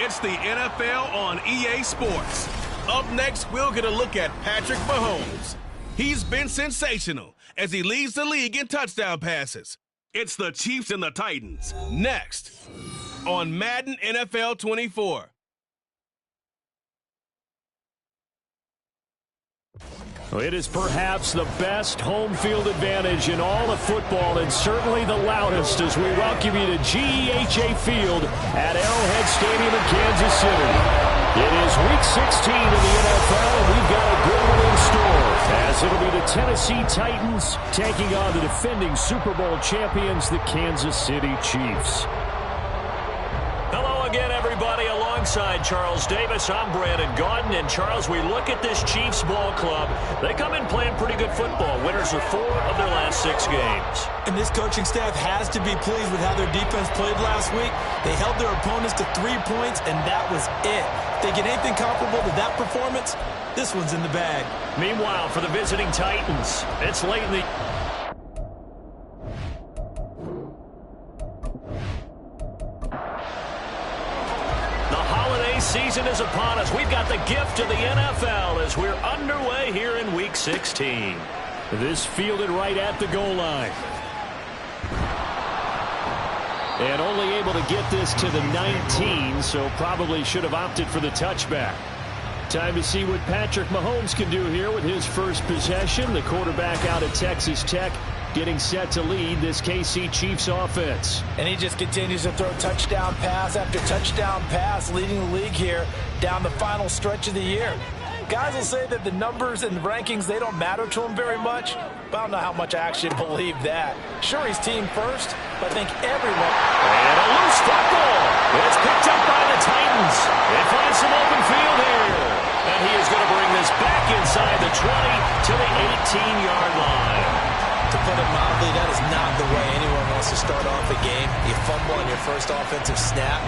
It's the NFL on EA Sports. Up next, we'll get a look at Patrick Mahomes. He's been sensational as he leads the league in touchdown passes. It's the Chiefs and the Titans. Next on Madden NFL 24. It is perhaps the best home field advantage in all of football, and certainly the loudest, as we welcome you to GEHA Field at Arrowhead Stadium in Kansas City. It is Week 16 in the NFL, and we've got a good one in store, as it'll be the Tennessee Titans taking on the defending Super Bowl champions, the Kansas City Chiefs. Hello again, everybody. Alongside Charles Davis, I'm Brandon Gaudin. And Charles, we look at this Chiefs ball club. They come in playing pretty good football. Winners of 4 of their last 6 games. And this coaching staff has to be pleased with how their defense played last week. They held their opponents to 3 points, and that was it. If they get anything comparable to that performance, this one's in the bag. Meanwhile, for the visiting Titans, it's late in the... season is upon us. We've got the gift of the NFL as we're underway here in Week 16. This fielded right at the goal line. And only able to get this to the 19, so probably should have opted for the touchback. Time to see what Patrick Mahomes can do here with his first possession. The quarterback out at Texas Tech, getting set to lead this KC Chiefs offense. And he just continues to throw touchdown pass after touchdown pass, leading the league here down the final stretch of the year. Guys will say that the numbers and the rankings, they don't matter to him very much, but I don't know how much I actually believe that. Sure, he's team first, but I think everyone... And a loose football. It's picked up by the Titans. They find some open field here. And he is going to bring this back inside the 20 to the 18-yard line. To put it mildly, that is not the way anyone wants to start off a game. You fumble on your first offensive snap.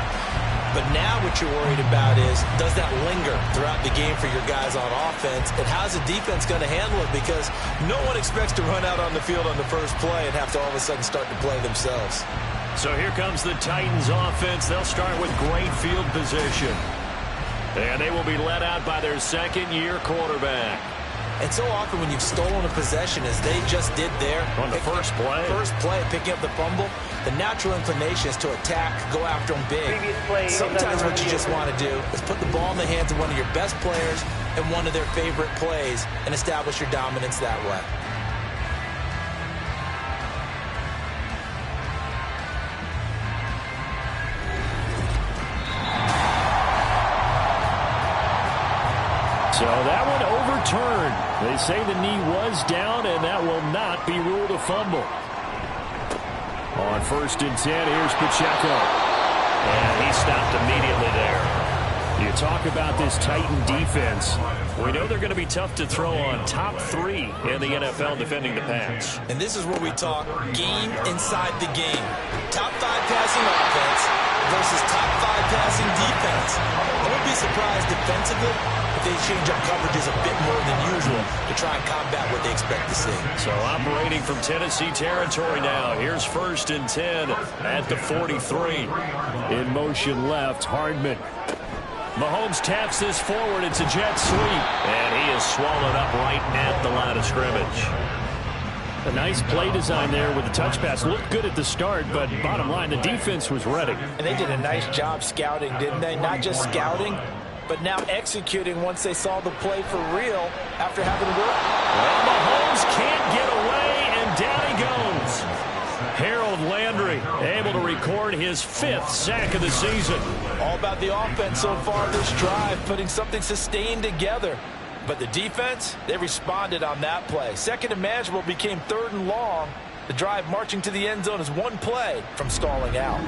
But now what you're worried about is, does that linger throughout the game for your guys on offense? And how's the defense going to handle it? Because no one expects to run out on the field on the first play and have to all of a sudden start to play themselves. So here comes the Titans offense. They'll start with great field position. And they will be led out by their second-year quarterback. And so often when you've stolen a possession, as they just did there, on the first play, picking up the fumble, the natural inclination is to attack, go after them big. Sometimes what you just want to do is put the ball in the hands of one of your best players and one of their favorite plays and establish your dominance that way. So that one overturned. They say the knee was down, and that will not be ruled a fumble. On 1st and 10, here's Pacheco. And he stopped immediately there. You talk about this Titan defense. We know they're going to be tough to throw on. Top 3 in the NFL defending the pass. And this is where we talk game inside the game. Top 5 passing offense versus top 5 passing defense. I wouldn't be surprised defensively if they change up coverages a bit more than usual to try and combat what they expect to see. So operating from Tennessee territory now. Here's 1st and 10 at the 43. In motion left, Hardman. Mahomes taps this forward. It's a jet sweep. And he is swallowed up right at the line of scrimmage. A nice play design there with the touch pass. Looked good at the start, but bottom line, the defense was ready. And they did a nice job scouting, didn't they? Not just scouting, but now executing once they saw the play for real after having worked. Well, Mahomes can't get away, and down he goes. Harold Landry able to record his 5th sack of the season. All about the offense so far this drive, putting something sustained together. But the defense, they responded on that play. 2nd and manageable became 3rd and long. The drive marching to the end zone is 1 play from stalling out.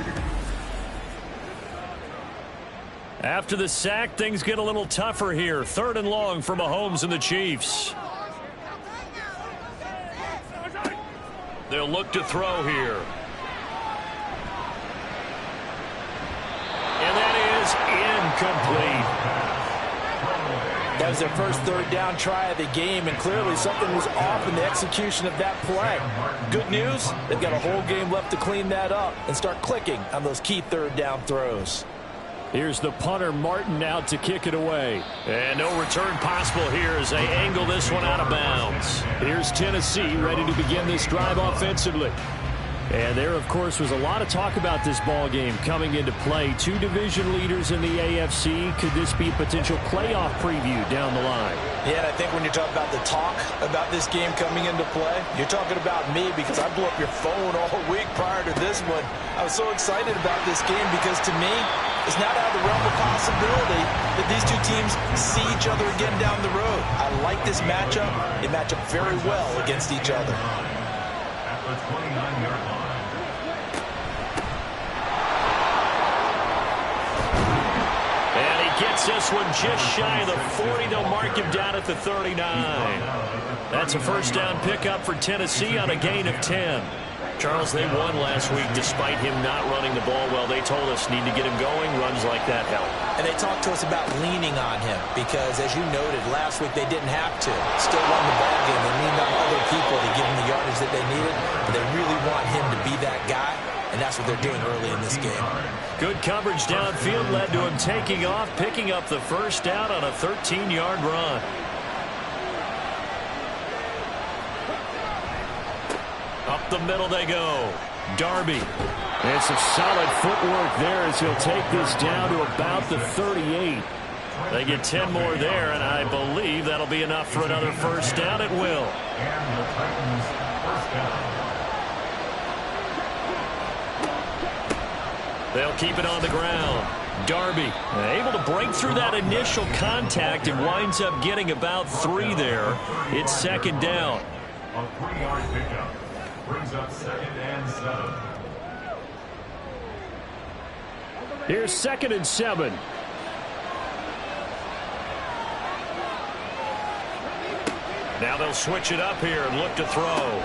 After the sack, things get a little tougher here. 3rd and long for Mahomes and the Chiefs. They'll look to throw here. And that is incomplete. That was their first 3rd down try of the game, and clearly something was off in the execution of that play. Good news, they've got a whole game left to clean that up and start clicking on those key 3rd down throws. Here's the punter, Martin, out to kick it away. And no return possible here as they angle this one out of bounds. Here's Tennessee ready to begin this drive offensively. And there, of course, was a lot of talk about this ball game coming into play. Two division leaders in the AFC. Could this be a potential playoff preview down the line? Yeah, and I think when you talk about the talk about this game coming into play, you're talking about me because I blew up your phone all week prior to this one. I was so excited about this game because, to me, it's not out of the realm of possibility that these two teams see each other again down the road. I like this matchup. They match up very well against each other. At the 29-yard line. Gets this one just shy of the 40. They'll mark him down at the 39. That's a first down pickup for Tennessee on a gain of 10. Charles, they won last week despite him not running the ball well. They told us need to get him going. Runs like that help. And they talked to us about leaning on him because, as you noted, last week they didn't have to. Still won the ball game. They leaned on other people to give him the yardage that they needed. But they really want him to be that guy. And that's what they're doing early in this game. Good coverage downfield led to him taking off, picking up the first down on a 13-yard run. Up the middle they go. Darby. And some solid footwork there as he'll take this down to about the 38. They get 10 more there, and I believe that'll be enough for another first down. It will. And the Titans first down. They'll keep it on the ground. Darby able to break through that initial contact and winds up getting about 3 there. It's second down. A 3-yard pickup brings up 2nd and 7. Here's 2nd and 7. Now they'll switch it up here and look to throw.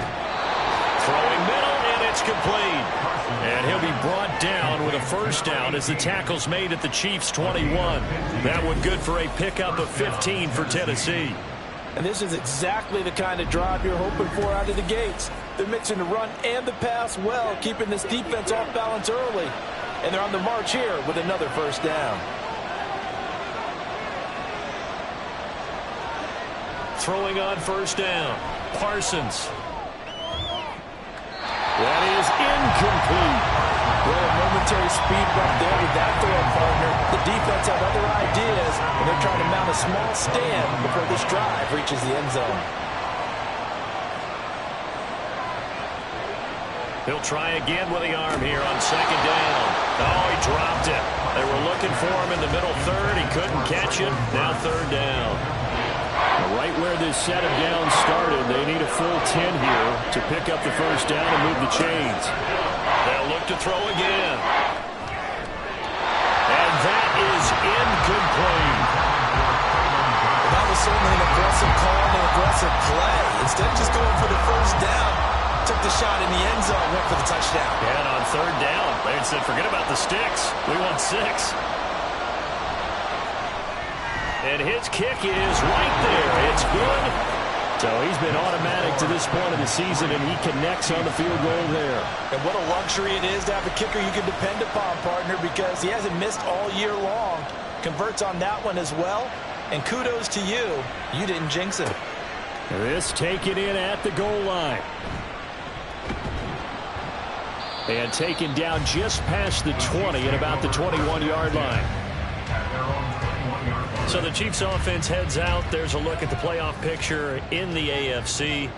Throwing middle, and it's complete. And he'll be brought down with a first down as the tackle's made at the Chiefs' 21. That one good for a pickup of 15 for Tennessee. And this is exactly the kind of drive you're hoping for out of the gates. They're mixing the run and the pass well, keeping this defense off balance early. And they're on the march here with another first down. Throwing on first down. Parsons. That is incomplete. Well, a momentary speed bump there with that throw, partner. The defense had other ideas, and they're trying to mount a small stand before this drive reaches the end zone. He'll try again with the arm here on second down. Oh, he dropped it. They were looking for him in the middle third. He couldn't catch it. Now third down. Right where this set of downs started, they need a full 10 here to pick up the first down and move the chains. They'll look to throw again. And that is incomplete. That was certainly an aggressive call and an aggressive play. Instead of just going for the first down, took the shot in the end zone, went for the touchdown. And on third down, they said, forget about the sticks. We want 6. And his kick is right there. It's good. So he's been automatic to this point of the season, and he connects on the field goal there. And what a luxury it is to have a kicker you can depend upon, partner, because he hasn't missed all year long. Converts on that one as well. And kudos to you. You didn't jinx him. This taken in at the goal line. And taken down just past the 20 at about the 21-yard line. So the Chiefs offense heads out. There's a look at the playoff picture in the AFC.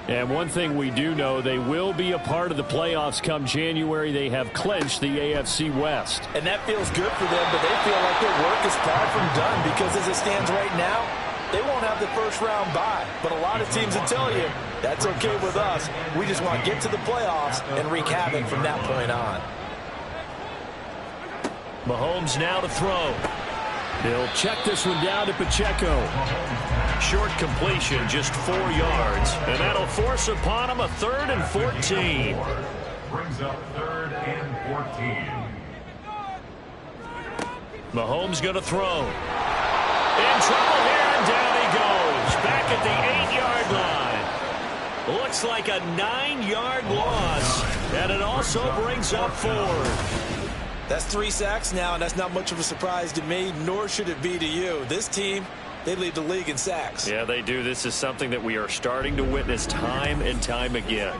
And one thing we do know, they will be a part of the playoffs come January. They have clinched the AFC West. And that feels good for them, but they feel like their work is far from done because as it stands right now, they won't have the first round bye. But a lot of teams will tell you, that's okay with us. We just want to get to the playoffs and wreak havoc from that point on. Mahomes now to throw. He'll check this one down to Pacheco. Short completion, just 4 yards. And that'll force upon him a 3rd and 14. Brings up 3rd and 14. Mahomes going to throw. In trouble here, and down he goes. Back at the 8-yard line. Looks like a 9-yard loss. And it also brings up 4. That's 3 sacks now, and that's not much of a surprise to me, nor should it be to you. This team, they lead the league in sacks. Yeah, they do. This is something that we are starting to witness time and time again.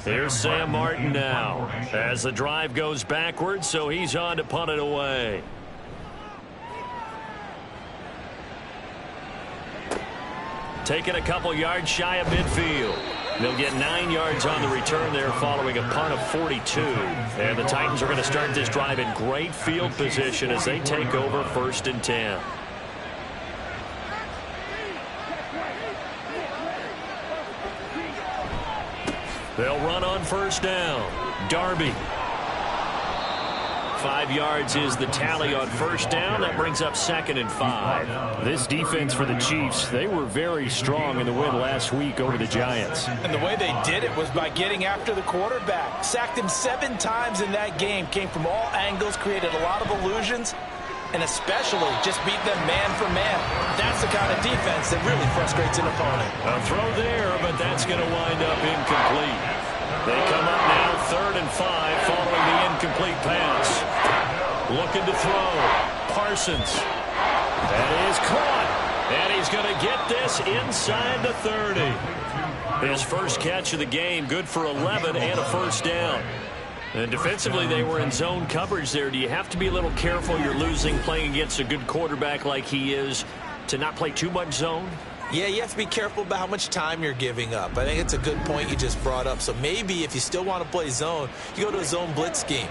Here's Sam Martin now as the drive goes backwards, so he's on to punt it away. Taking a couple yards shy of midfield. They'll get 9 yards on the return there following a punt of 42. And the Titans are going to start this drive in great field position as they take over 1st and 10. They'll run on 1st down. Darby. 5 yards is the tally on 1st down. That brings up 2nd and 5. This defense for the Chiefs, they were very strong in the win last week over the Giants. And the way they did it was by getting after the quarterback. Sacked him 7 times in that game. Came from all angles, created a lot of illusions, and especially just beat them man for man. That's the kind of defense that really frustrates an opponent. A throw there, but that's going to wind up incomplete. They come up now 3rd and 5 following the incomplete pass. Looking to throw. Parsons. That is caught. And he's going to get this inside the 30. His first catch of the game, good for 11 and a 1st down. And defensively, they were in zone coverage there. Do you have to be a little careful? You're losing playing against a good quarterback like he is to not play too much zone? Yeah, you have to be careful about how much time you're giving up. I think it's a good point you just brought up. So maybe if you still want to play zone, you go to a zone blitz scheme.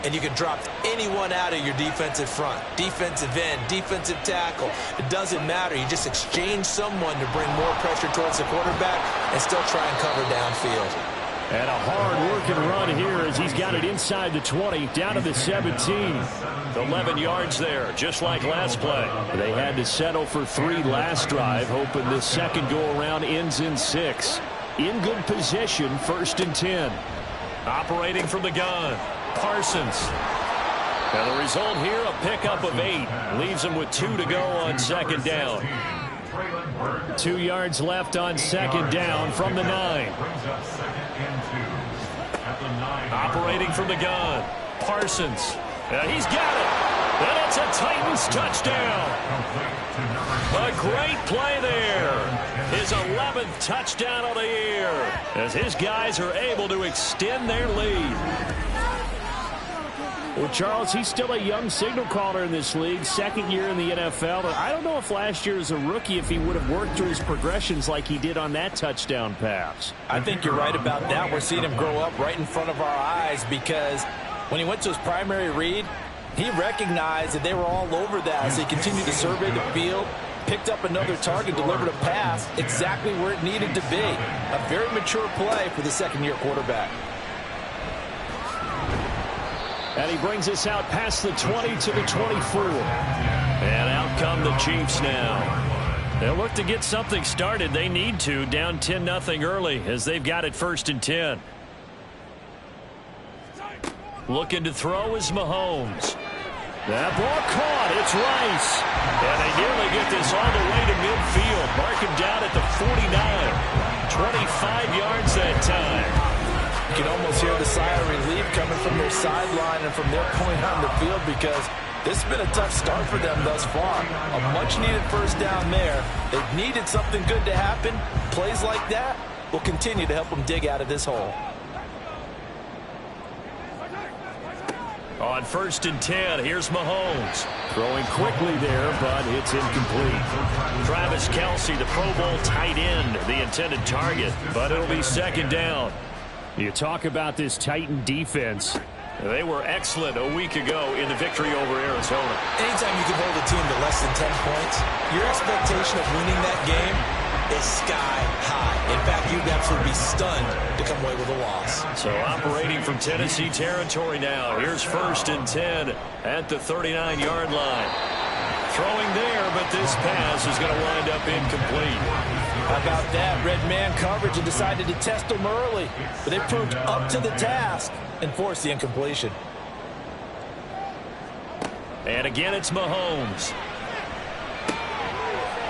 And you can drop anyone out of your defensive front. Defensive end, defensive tackle. It doesn't matter. You just exchange someone to bring more pressure towards the quarterback and still try and cover downfield. And a hard-working run here as he's got it inside the 20, down to the 17. 11 yards there, just like last play. They had to settle for 3 last drive, hoping this second go-around ends in 6. In good position, 1st and 10. Operating from the gun, Parsons. And the result here, a pickup of 8. Leaves them with 2 to go on 2nd down. 2 yards left on 2nd down from the 9. Operating from the gun, Parsons. He's got it. And it's a Titans touchdown. A great play there. His 11th touchdown of the year as his guys are able to extend their lead. Well, Charles, he's still a young signal caller in this league, 2nd year in the NFL. But I don't know if last year as a rookie, if he would have worked through his progressions like he did on that touchdown pass. I think you're right about that. We're seeing him grow up right in front of our eyes because when he went to his primary read, he recognized that they were all over that. So he continued to survey the field, picked up another target, delivered a pass exactly where it needed to be. A very mature play for the 2nd-year quarterback. And he brings us out past the 20 to the 24. And out come the Chiefs now. They'll look to get something started. They need to, down 10-0 early as they've got it 1st and 10. Looking to throw is Mahomes. That ball caught. It's Rice. And they nearly get this all the way to midfield. Mark him down at the 49. 25 yards that time. You can almost hear the sigh of relief coming from their sideline and from their point on the field because this has been a tough start for them thus far. A much-needed 1st down there. They've needed something good to happen. Plays like that will continue to help them dig out of this hole. On 1st and 10, here's Mahomes. Throwing quickly there, but it's incomplete. Travis Kelce, the Pro Bowl tight end, the intended target, but it'll be 2nd down. You talk about this Titan defense. They were excellent a week ago in the victory over Arizona. Anytime you can hold a team to less than 10 points, your expectation of winning that game is sky high. In fact, you'd absolutely be stunned to come away with a loss. So operating from Tennessee territory now. Here's 1st and 10 at the 39-yard line. Throwing there, but this pass is going to wind up incomplete. How about that? Red man coverage and decided to test them early. But they proved up to the task and forced the incompletion. And again, it's Mahomes.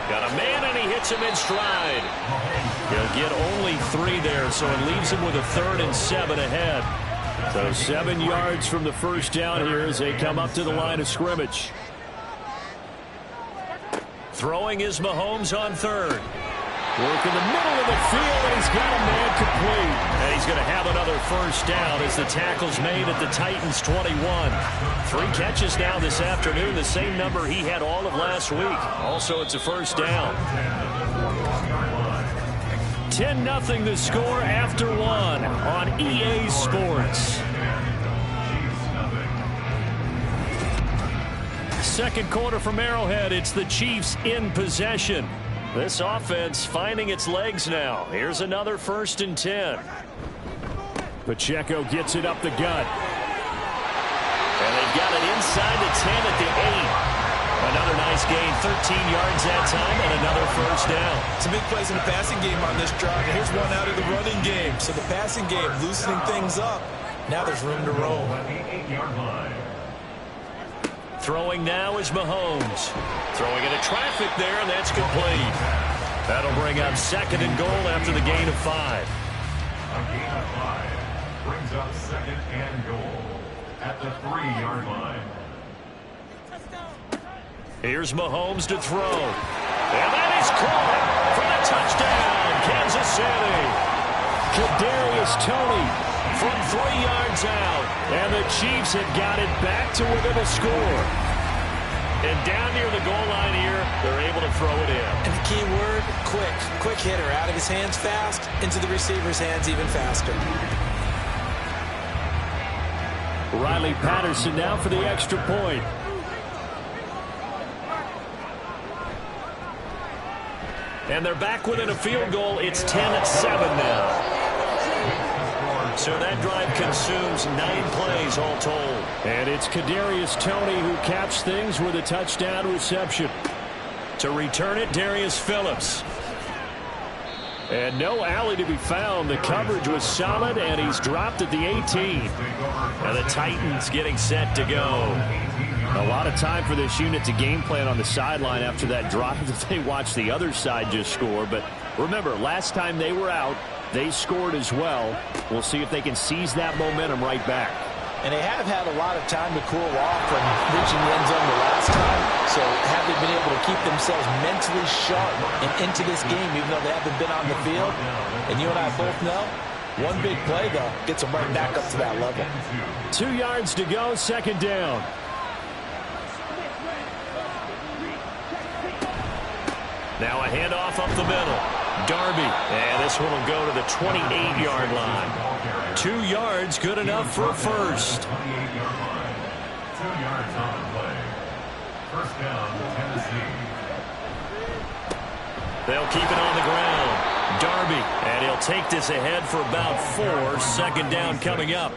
Got a man, and he hits him in stride. He'll get only 3 there, so it leaves him with a 3rd and 7 ahead. So 7 yards from the first down here as they come up to the line of scrimmage. Throwing is Mahomes on third. Work in the middle of the field, and he's got a man complete. And he's going to have another first down as the tackle's made at the Titans' 21. 3 catches now this afternoon, the same number he had all of last week. Also, it's a first down. 10-0 the score after 1 on EA Sports. Second quarter from Arrowhead, it's the Chiefs in possession. This offense finding its legs now. Here's another 1st and 10. Pacheco gets it up the gut. And they've got it inside the 10 at the 8. Another nice gain, 13 yards that time, and another first down. Some big plays in the passing game on this drive, and here's one out of the running game. So the passing game loosening things up. Now there's room to roll. Throwing now is Mahomes. Throwing into traffic there, and that's complete. That'll bring up 2nd and goal after the gain of 5. A gain of 5 brings up 2nd and goal at the 3-yard line. Here's Mahomes to throw. And that is caught for the touchdown, Kansas City. Kadarius Toney from 3 yards out. And the Chiefs have got it back to within a score. And down near the goal line here, they're able to throw it in. And the key word, quick. Quick hitter, out of his hands fast, into the receiver's hands even faster. Riley Patterson now for the extra point. And they're back within a field goal. It's 10-7 now. So that drive consumes 9 plays all told. And it's Kadarius Toney who caps things with a touchdown reception. To return it, Darius Phillips. And no alley to be found. The coverage was solid, and he's dropped at the 18. And the Titans getting set to go. A lot of time for this unit to game plan on the sideline after that drive that they watched the other side just score. But remember, last time they were out, they scored as well. We'll see if they can seize that momentum right back. And they have had a lot of time to cool off from reaching the end zone the last time. So have they been able to keep themselves mentally sharp and into this game, even though they haven't been on the field? And you and I both know, one big play, though, gets them right back up to that level. 2 yards to go, 2nd down. Now a handoff up the middle. Darby, and this one will go to the 28-yard line. 2 yards, good enough for a first. 28-yard line. 2 yards on the play. First down, Tennessee. They'll keep it on the ground. Darby, and he'll take this ahead for about 4. 2nd down coming up.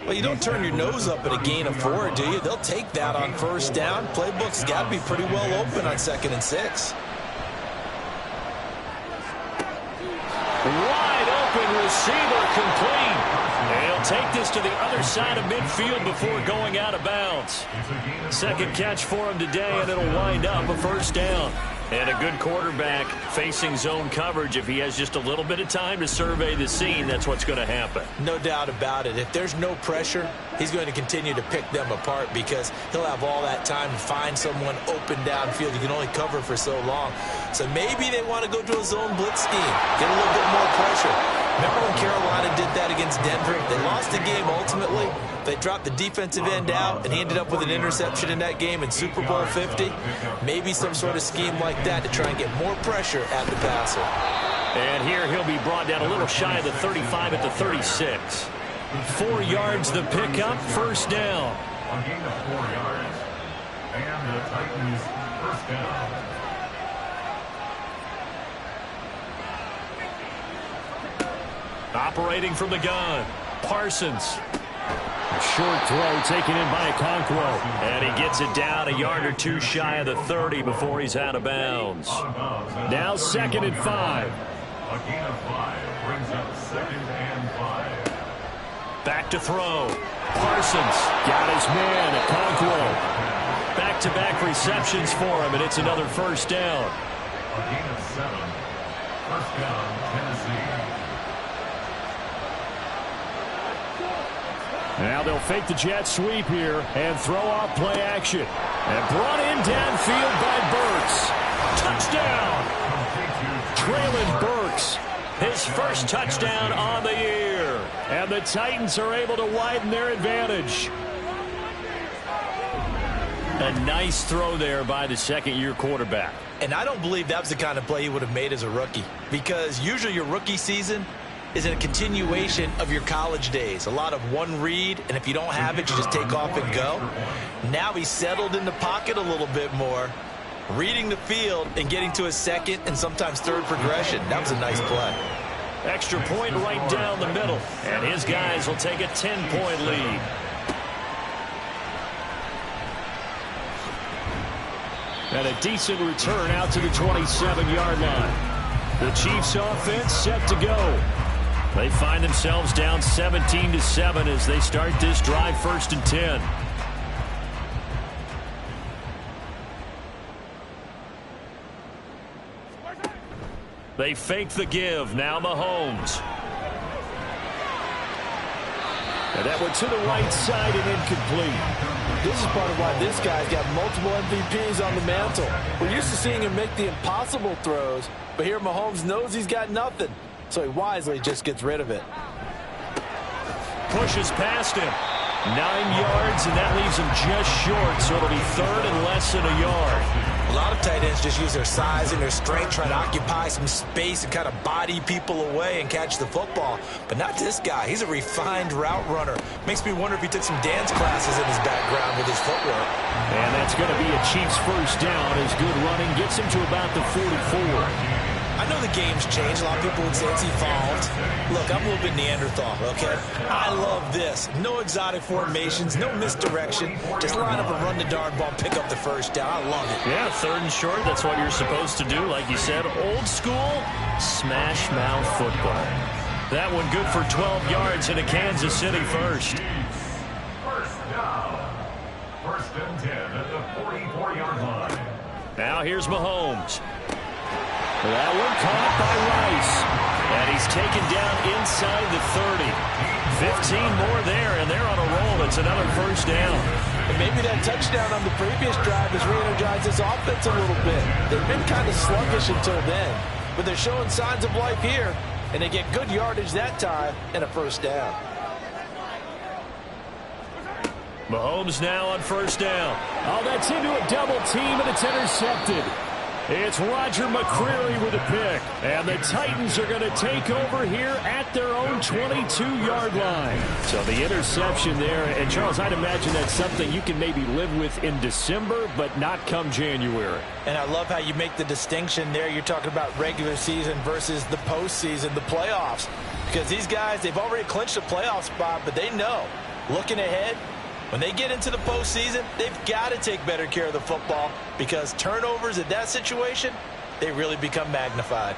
Well, you don't turn your nose up at a gain of 4, do you? They'll take that on first down. Playbook's got to be pretty well open on 2nd and 6. Wide open receiver complete. And he'll take this to the other side of midfield before going out of bounds. 2nd catch for him today, and it'll wind up a first down. And a good quarterback facing zone coverage. If he has just a little bit of time to survey the scene, that's what's going to happen. No doubt about it. If there's no pressure, he's going to continue to pick them apart because he'll have all that time to find someone open downfield. You can only cover for so long. So maybe they want to go to a zone blitz scheme, get a little bit more pressure. Remember when Carolina did that against Denver? They lost the game ultimately. They dropped the defensive end out, and he ended up with an interception in that game in Super Bowl 50. Maybe some sort of scheme like that to try and get more pressure at the passer. And here he'll be brought down a little shy of the 35 at the 36. 4 yards the pickup, first down. A gain of 4 yards. And the Titans first down. Operating from the gun, Parsons. A short throw taken in by Okonkwo. And he gets it down a yard or 2 shy of the 30 before he's out of bounds. Now 2nd and 5. A gain of 5 brings up 2nd and 5. Back to throw. Parsons got his man, Okonkwo. Back-to-back receptions for him, and it's another first down. A gain of 7. First down, Tennessee. Now they'll fake the jet sweep here and throw off play action. And brought in downfield by Burks. Touchdown! Traylon Burks, his first touchdown on the year. And the Titans are able to widen their advantage. A nice throw there by the second-year quarterback. And I don't believe that was the kind of play he would have made as a rookie, because usually your rookie season is a continuation of your college days. A lot of one read, and if you don't have it, you just take off and go. Now he's settled in the pocket a little bit more, reading the field and getting to his second and sometimes third progression. That was a nice play. Extra point right down the middle, and his guys will take a 10-point lead. And a decent return out to the 27-yard line. The Chiefs offense set to go. They find themselves down 17-7 as they start this drive 1st and 10. They fake the give. Now Mahomes. And that went to the right side and incomplete. This is part of why this guy's got multiple MVPs on the mantle. We're used to seeing him make the impossible throws, but here Mahomes knows he's got nothing, so he wisely just gets rid of it. Pushes past him. 9 yards, and that leaves him just short, so it'll be third and less than a yard. A lot of tight ends just use their size and their strength, try to occupy some space and kind of body people away and catch the football. But not this guy. He's a refined route runner. Makes me wonder if he took some dance classes in his background with his footwork. And that's going to be a Chiefs first down as good running gets him to about the 44. I know the game's changed. A lot of people would say it's evolved. Look, I'm a little bit Neanderthal, okay? I love this. No exotic formations, no misdirection. Just line up and run the darn ball, pick up the first down. I love it. Yeah, 3rd and short, that's what you're supposed to do. Like you said, old school, smash mouth football. That one good for 12 yards into Kansas City first. First down. 1st and 10 at the 44-yard line. Now here's Mahomes. That one caught by Rice. And he's taken down inside the 30. 15 more there, and they're on a roll. It's another first down. And maybe that touchdown on the previous drive has re-energized this offense a little bit. They've been kind of sluggish until then, but they're showing signs of life here, and they get good yardage that time and a first down. Mahomes now on first down. Oh, that's into a double team, and it's intercepted. It's Roger McCreary with a pick. And the Titans are going to take over here at their own 22-yard line. So the interception there. And, Charles, I'd imagine that's something you can maybe live with in December, but not come January. And I love how you make the distinction there. You're talking about regular season versus the postseason, the playoffs. Because these guys, they've already clinched a playoff spot, but they know, looking ahead, when they get into the postseason, they've got to take better care of the football because turnovers in that situation, they really become magnified.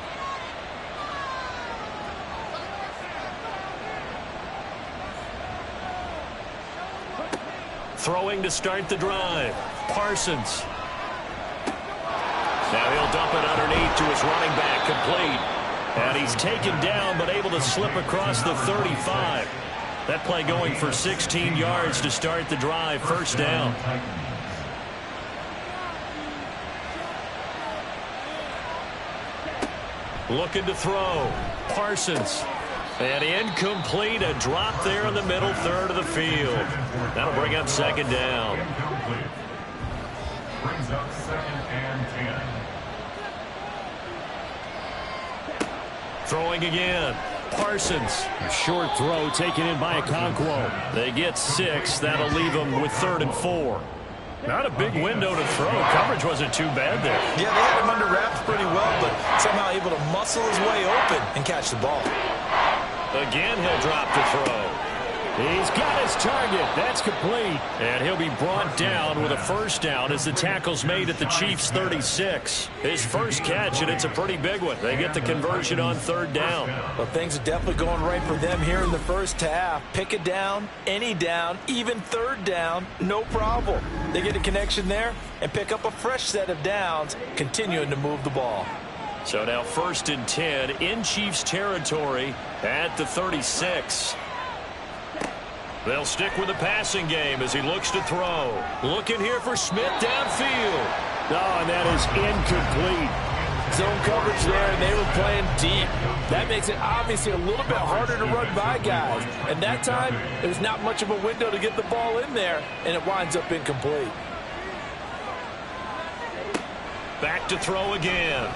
Throwing to start the drive. Parsons. Now he'll dump it underneath to his running back, complete. And he's taken down but able to slip across the 35. That play going for 16 yards to start the drive, first down. Looking to throw. Parsons. And incomplete, a drop there in the middle third of the field. That'll bring up second down. Incomplete. Brings up 2nd and 10. Throwing again. Parsons. A short throw taken in by Okonkwo. They get 6. That'll leave them with 3rd and 4. Not a big window to throw. Coverage wasn't too bad there. Yeah, they had him under wraps pretty well, but somehow able to muscle his way open and catch the ball. Again, he'll drop to throw. He's got his target. That's complete. And he'll be brought down with a first down as the tackle's made at the Chiefs' 36. His first catch, and it's a pretty big one. They get the conversion on 3rd down. Well, things are definitely going right for them here in the first half. Pick a down, any down, even 3rd down, no problem. They get a connection there and pick up a fresh set of downs, continuing to move the ball. So now 1st and 10 in Chiefs territory at the 36. They'll stick with the passing game as he looks to throw. Looking here for Smith downfield. Oh, and that is incomplete. Zone coverage there, and they were playing deep. That makes it obviously a little bit harder to run by guys. And that time, there's not much of a window to get the ball in there, and it winds up incomplete. Back to throw again.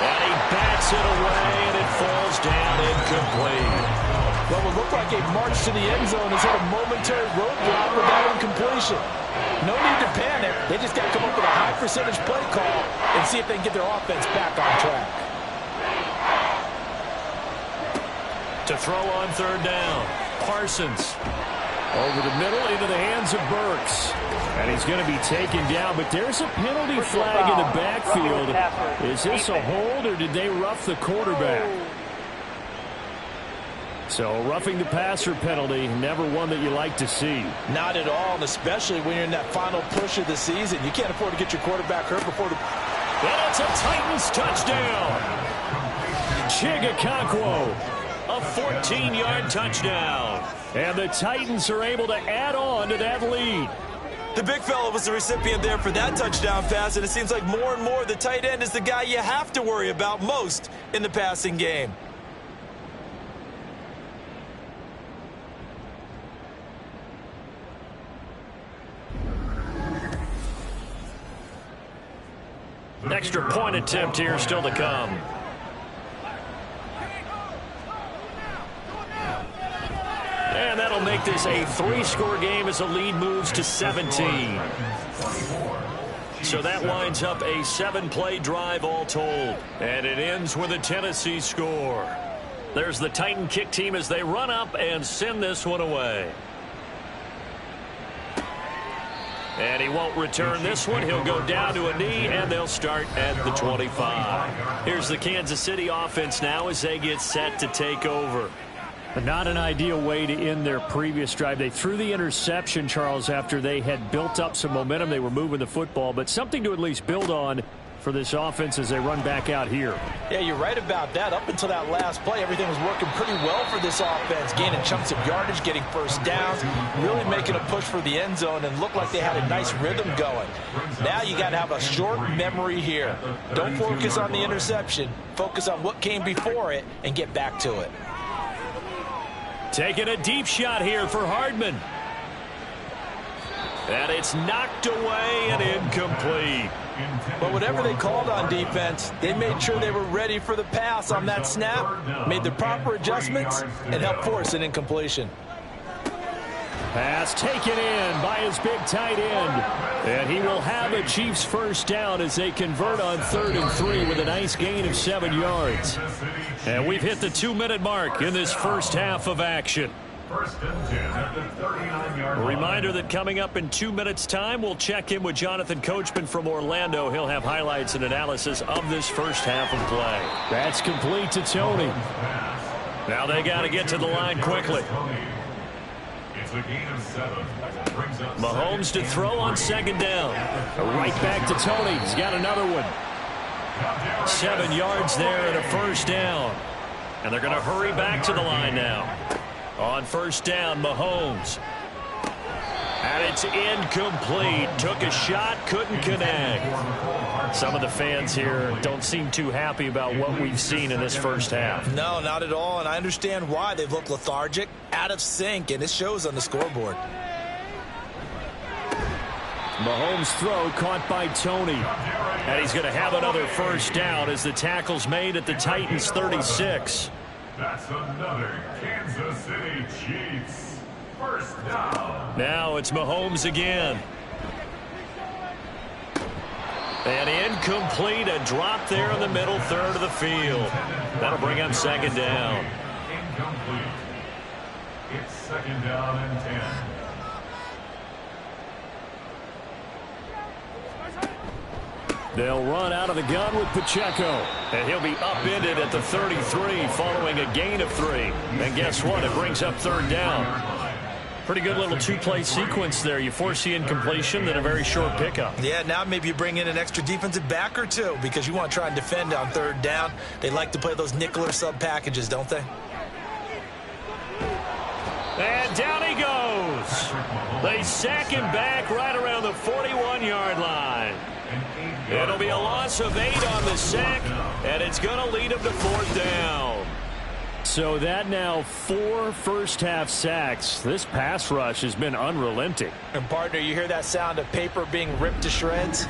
And he bats it away, and it falls down incomplete. What would look like a march to the end zone has hit a momentary roadblock with that incompletion. No need to panic. They just got to come up with a high percentage play call and see if they can get their offense back on track. To throw on third down. Parsons. Over the middle into the hands of Burks. And he's going to be taken down, but there's a penalty flag in the backfield. Is this a hold, or did they rough the quarterback? So roughing the passer penalty, never one that you like to see. Not at all, and especially when you're in that final push of the season. You can't afford to get your quarterback hurt before the... And it's a Titans touchdown. Chigakonkwo, a 14-yard touchdown. And the Titans are able to add on to that lead. The big fella was the recipient there for that touchdown pass, and it seems like more and more the tight end is the guy you have to worry about most in the passing game. Extra point attempt here still to come. And that'll make this a 3-score game as the lead moves to 17. So that winds up a 7-play drive all told. And it ends with a Tennessee score. There's the Titan kick team as they run up and send this one away. And he won't return this one. He'll go down to a knee, and they'll start at the 25. Here's the Kansas City offense now as they get set to take over. But not an ideal way to end their previous drive. They threw the interception, Charles, after they had built up some momentum. They were moving the football, but something to at least build on for this offense as they run back out here. Yeah, you're right about that. Up until that last play, everything was working pretty well for this offense, gaining chunks of yardage, getting first downs, really making a push for the end zone, and looked like they had a nice rhythm going. Now you got to have a short memory here. Don't focus on the interception. Focus on what came before it and get back to it. Taking a deep shot here for Hardman. And it's knocked away and incomplete. But whatever they called on defense, they made sure they were ready for the pass on that snap, made the proper adjustments, and helped force an incompletion. Pass taken in by his big tight end. And he will have a Chiefs first down as they convert on 3rd and 3 with a nice gain of 7 yards. And we've hit the 2-minute mark in this first half of action. First and 10 at the 39-yard line. Reminder that coming up in 2 minutes' time, we'll check in with Jonathan Coachman from Orlando. He'll have highlights and analysis of this first half of play. That's complete to Tony. Now they got to get to the line quickly. It's a gain of 7. Mahomes to throw on 2nd down. Right back to Tony. He's got another one. 7 yards there and a first down. And they're going to hurry back to the line now. On 1st down, Mahomes. And it's incomplete. Took a shot, couldn't connect. Some of the fans here don't seem too happy about what we've seen in this first half. No, not at all, and I understand why. They've looked lethargic, out of sync, and it shows on the scoreboard. Mahomes' throw caught by Tony. And he's going to have another first down as the tackle's made at the Titans' 36. That's another Kansas City Chiefs first down. Now it's Mahomes again. And incomplete, a drop there in the middle third of the field. That'll bring up 2nd down. Incomplete. It's 2nd down and 10. They'll run out of the gun with Pacheco. And he'll be upended at the 33 following a gain of 3. And guess what? It brings up 3rd down. Pretty good little 2-play sequence there. You force the incompletion, then a very short pickup. Yeah, now maybe you bring in an extra defensive back or two because you want to try and defend on 3rd down. They like to play those nickel or sub packages, don't they? And down he goes. They sack him back right around the 41-yard line. It'll be a loss of 8 on the sack, and it's going to lead him to 4th down. So that now 4 first-half sacks. This pass rush has been unrelenting. And, partner, you hear that sound of paper being ripped to shreds?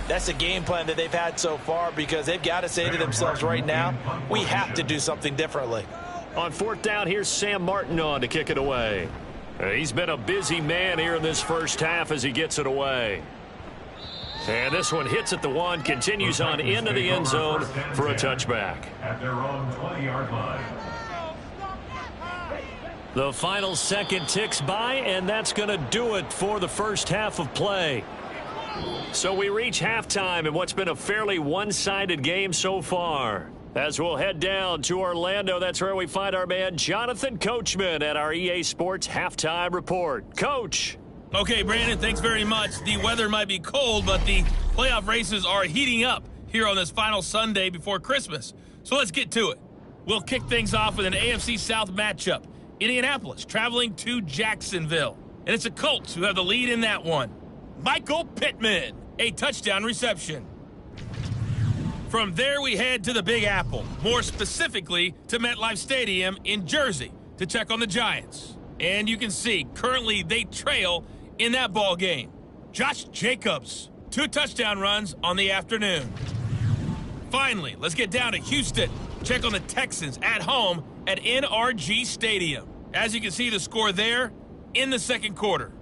That's the game plan that they've had so far because they've got to say to themselves right now, we have to do something differently. On 4th down, here's Sam Martin on to kick it away. He's been a busy man here in this first half as he gets it away. And this one hits at the 1, continues on into the end zone for a touchback. At their own 20-yard line. The final second ticks by, and that's going to do it for the first half of play. So we reach halftime in what's been a fairly one-sided game so far. As we'll head down to Orlando, that's where we find our man Jonathan Coachman at our EA Sports Halftime Report. Coach. Okay, Brandon, thanks very much. The weather might be cold, but the playoff races are heating up here on this final Sunday before Christmas. So let's get to it. We'll kick things off with an AFC South matchup. Indianapolis traveling to Jacksonville. And it's the Colts who have the lead in that one. Michael Pittman, a touchdown reception. From there, we head to the Big Apple, more specifically to MetLife Stadium in Jersey to check on the Giants. And you can see, currently they trail in that ball game. Josh Jacobs, 2 touchdown runs on the afternoon. Finally, let's get down to Houston. Check on the Texans at home at NRG Stadium. As you can see, the score there in the second quarter.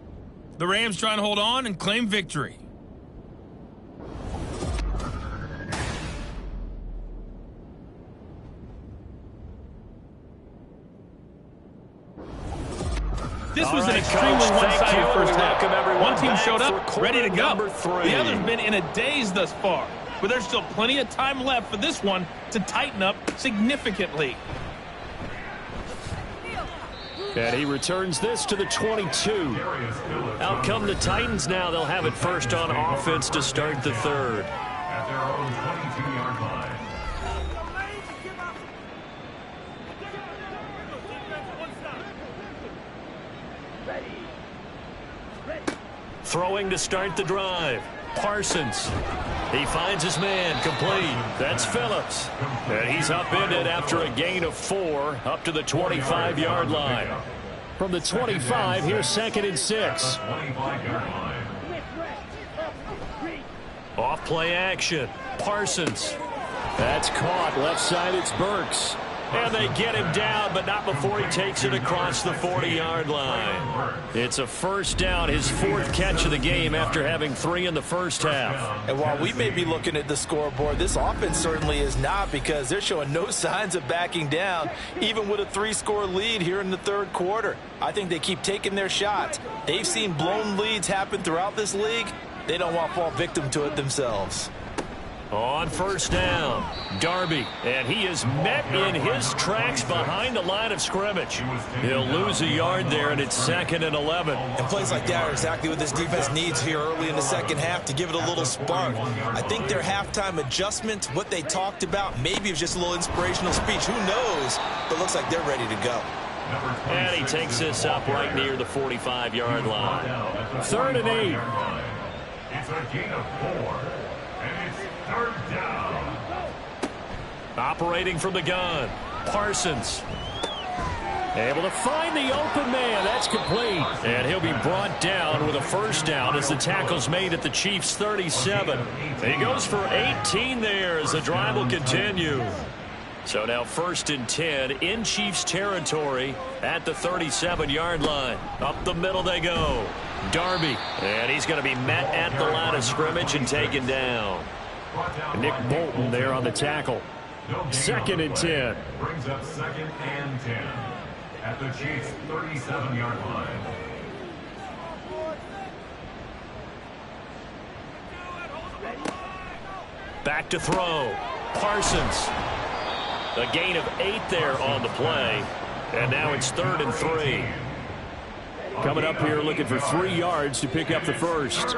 The Rams trying to hold on and claim victory. This was an extremely one-sided first half. One team showed up, ready to go. The other's been in a daze thus far, but there's still plenty of time left for this one to tighten up significantly. And he returns this to the 22. Out come the Titans now. They'll have it first on offense to start the third. At their own 22-yard line. Throwing to start the drive. Parsons. He finds his man, complete. That's Phillips. And he's upended after a gain of 4 up to the 25-yard line. From the 25, here's 2nd and 6. Off play action. Parsons. That's caught. Left side, it's Burks. And they get him down, but not before he takes it across the 40-yard line. It's a first down, his 4th catch of the game after having 3 in the first half. And while we may be looking at the scoreboard, this offense certainly is not because they're showing no signs of backing down, even with a 3-score lead here in the third quarter. I think they keep taking their shots. They've seen blown leads happen throughout this league. They don't want to fall victim to it themselves. On first down, Darby, and he is met in his tracks behind the line of scrimmage. He'll lose a yard there, and it's 2nd and 11. And plays like that are exactly what this defense needs here early in the second half to give it a little spark. I think their halftime adjustment, what they talked about, maybe it was just a little inspirational speech. Who knows? But it looks like they're ready to go. And he takes this up right near the 45-yard line. 3rd and 8. It's a gain of 4. And it's 3rd down. Operating from the gun, Parsons. Able to find the open man. That's complete. And he'll be brought down with a first down as the tackle's made at the Chiefs' 37. He goes for 18 there as the drive will continue. So now 1st and 10 in Chiefs territory at the 37-yard line. Up the middle they go. Darby, and he's going to be met at the line of scrimmage and taken down. Nick Bolton there on the tackle. 2nd and 10. Brings up 2nd and 10 at the Chiefs' 37-yard line. Back to throw. Parsons. A gain of 8 there on the play. And now it's 3rd and 3. Coming up here looking for 3 yards to pick up the first.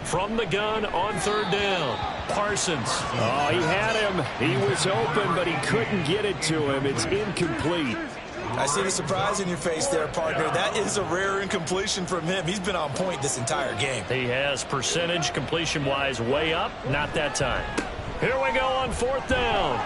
From the gun on third down. Parsons. Oh, he had him. He was open, but he couldn't get it to him. It's incomplete. I see the surprise in your face there, partner. That is a rare incompletion from him. He's been on point this entire game. He has percentage completion-wise way up. Not that time. Here we go on fourth down.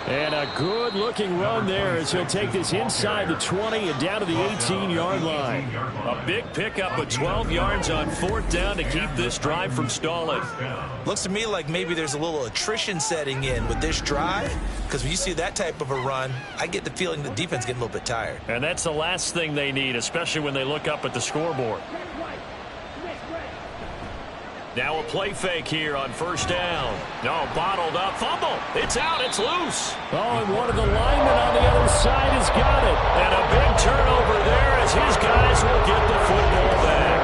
And a good-looking run there as he'll take this inside the 20 and down to the 18-yard line. A big pickup of 12 yards on fourth down to keep this drive from stalling. Looks to me like maybe there's a little attrition setting in with this drive, because when you see that type of a run, I get the feeling the defense getting a little bit tired. And that's the last thing they need, especially when they look up at the scoreboard. Now a play fake here on first down. No, bottled up. Fumble. It's out. It's loose. Oh, and one of the linemen on the other side has got it. And a big turnover there as his guys will get the football back.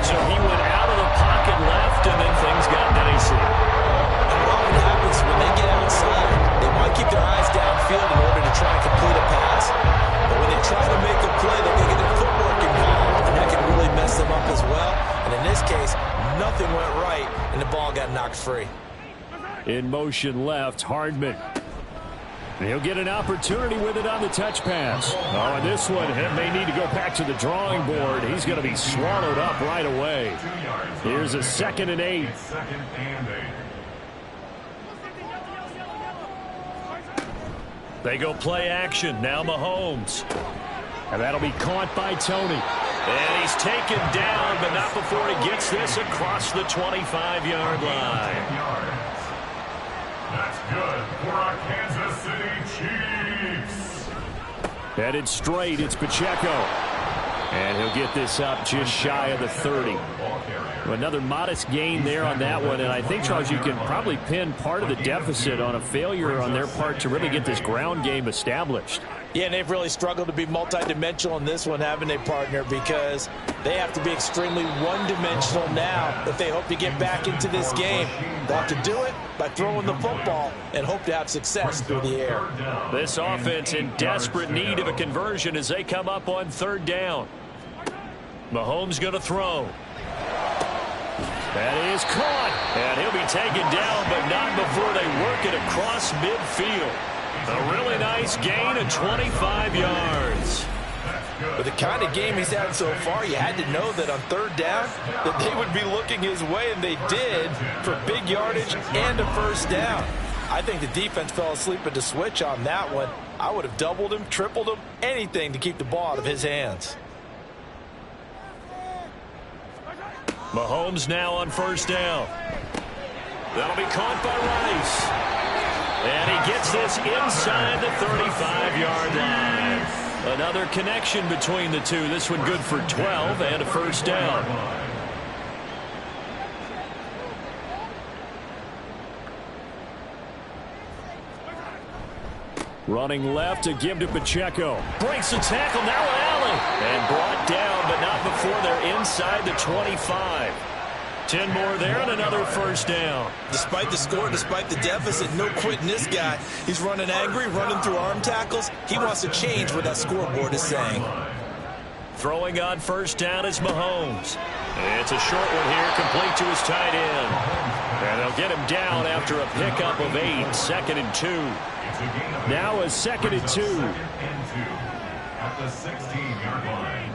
So he went out of the pocket left, and then things got dicey. And what often happens when they get outside, they want to keep their eyes downfield in order to try and complete a pass. But when they try to make a play, they're going to get their footwork involved, and that can really mess them up as well. And in this case, nothing went right, and the ball got knocked free. In motion left, Hardman. And he'll get an opportunity with it on the touch pass. Oh, and this one may need to go back to the drawing board. He's going to be swallowed up right away. Here's a 2nd and 8. They go play action. Now Mahomes. And that'll be caught by Tony. And he's taken down, but not before he gets this across the 25-yard line. That's good for our Kansas City Chiefs. Headed straight, it's Pacheco. And he'll get this up just shy of the 30. Another modest gain there on that one, and I think, Charles, you can probably pin part of the deficit on a failure on their part to really get this ground game established. Yeah, and they've really struggled to be multidimensional in this one, haven't they, partner? Because they have to be extremely one-dimensional now if they hope to get back into this game. They'll have to do it by throwing the football and hope to have success through the air. This offense in desperate need of a conversion as they come up on third down. Mahomes going to throw. That is caught, and he'll be taken down, but not before they work it across midfield. A really nice gain of 25 yards. With the kind of game he's had so far, you had to know that on third down that they would be looking his way, and they did, for big yardage and a first down. I think the defense fell asleep at the switch on that one. I would have doubled him, tripled him, anything to keep the ball out of his hands. Mahomes now on first down. That'll be caught by Rice. And he gets this inside the 35-yard line. Another connection between the two. This one good for 12 and a first down. Running left to give to Pacheco. Breaks the tackle, now Allen. And brought down, but not before they're inside the 25. 10 more there and another first down. Despite the score, despite the deficit, no quitting this guy. He's running angry, running through arm tackles. He wants to change what that scoreboard is saying. Throwing on first down is Mahomes. It's a short one here, complete to his tight end. And they'll get him down after a pickup of 8, 2nd and 2. Now a 2nd and 2. At the 16-yard line.